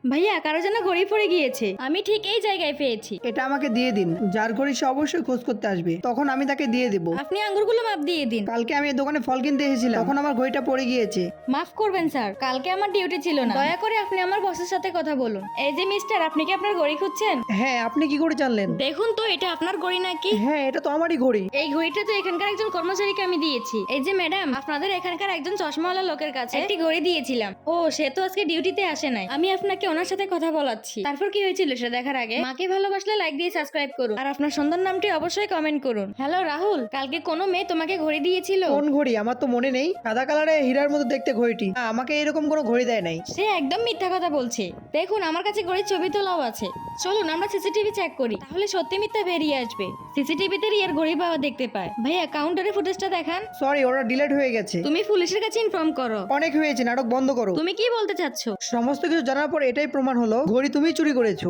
ভাইয়া কারো যেন ঘড়ি পড়ে গিয়েছে, আমি ঠিক এই জায়গায় পেয়েছি। এটা আমাকে দিয়ে দিন। যার ঘড়ি সে অবশ্যই খোঁজ করতে আসবে, তখন আমি তাকে দিয়ে দেবো। আপনি আঙ্গুরগুলো মাপ দিয়ে দিন। কালকে আমি এই দোকানে ফল কিনতে এসেছিলাম, তখন আমার ঘড়িটা পড়ে গিয়েছে। মাফ করবেন স্যার, কালকে আমার ডিউটি ছিল না। দয়া করে আপনি আমার বসের সাথে কথা বলুন। এই যে মিস্টার, আপনি কি আপনার ঘড়ি খুঁজছেন? হ্যাঁ, আপনি কি করে জানলেন? দেখুন তো এটা আপনার ঘড়ি নাকি। হ্যাঁ, এটা তো আমারই ঘড়ি। এই ঘড়িটা তো এখানকার একজন কর্মচারীকে আমি দিয়েছি। এই যে ম্যাডাম, আপনাদের এখানকার একজন চশমাওয়ালা লোকের কাছে একটি ঘড়ি দিয়েছিলাম। ও, সে তো আজকে ডিউটিতে আসে নাই। আমি আপনাকে ওনার সাথে কথা বলাচ্ছি। তারপর কি হয়েছিল সেটা দেখার আগে মাকে ভালোবাসলে লাইক দিয়ে সাবস্ক্রাইব করুন, আর আপনার সুন্দর নামটি অবশ্যই কমেন্ট করুন। হ্যালো রাহুল, কালকে কোনো মেয়ে তোমাকে ঘড়ি দিয়েছিল? কোন ঘড়ি? আমার তো মনে নেই। সাদা কালারে হীরার মতো দেখতে ঘড়িটি। না, আমাকে এরকম কোনো ঘড়ি দেয় নাই। সে একদম মিথ্যা কথা বলছে। দেখুন আমার কাছে ঘড়ির ছবি তোলাও আছে। চলুন আমরা সিসিটিভি চেক করি, তাহলে সত্যি মিথ্যা বেরিয়ে আসবে। সিসিটিভিতে রিয়ার ঘড়ি পাওয়া দেখতে পায়। ভাইয়া কাউন্টারে ফুটেজটা দেখান। সরি, ওরা ডিলেট হয়ে গেছে। তুমি পুলিশের কাছে ইনফর্ম করো। অনেক হয়েছে, নাটক বন্ধ করো। তুমি কি বলতে চাচ্ছ? সমস্ত কিছু জানার পর এটাই প্রমাণ হলো ঘড়ি তুমি চুরি করেছো।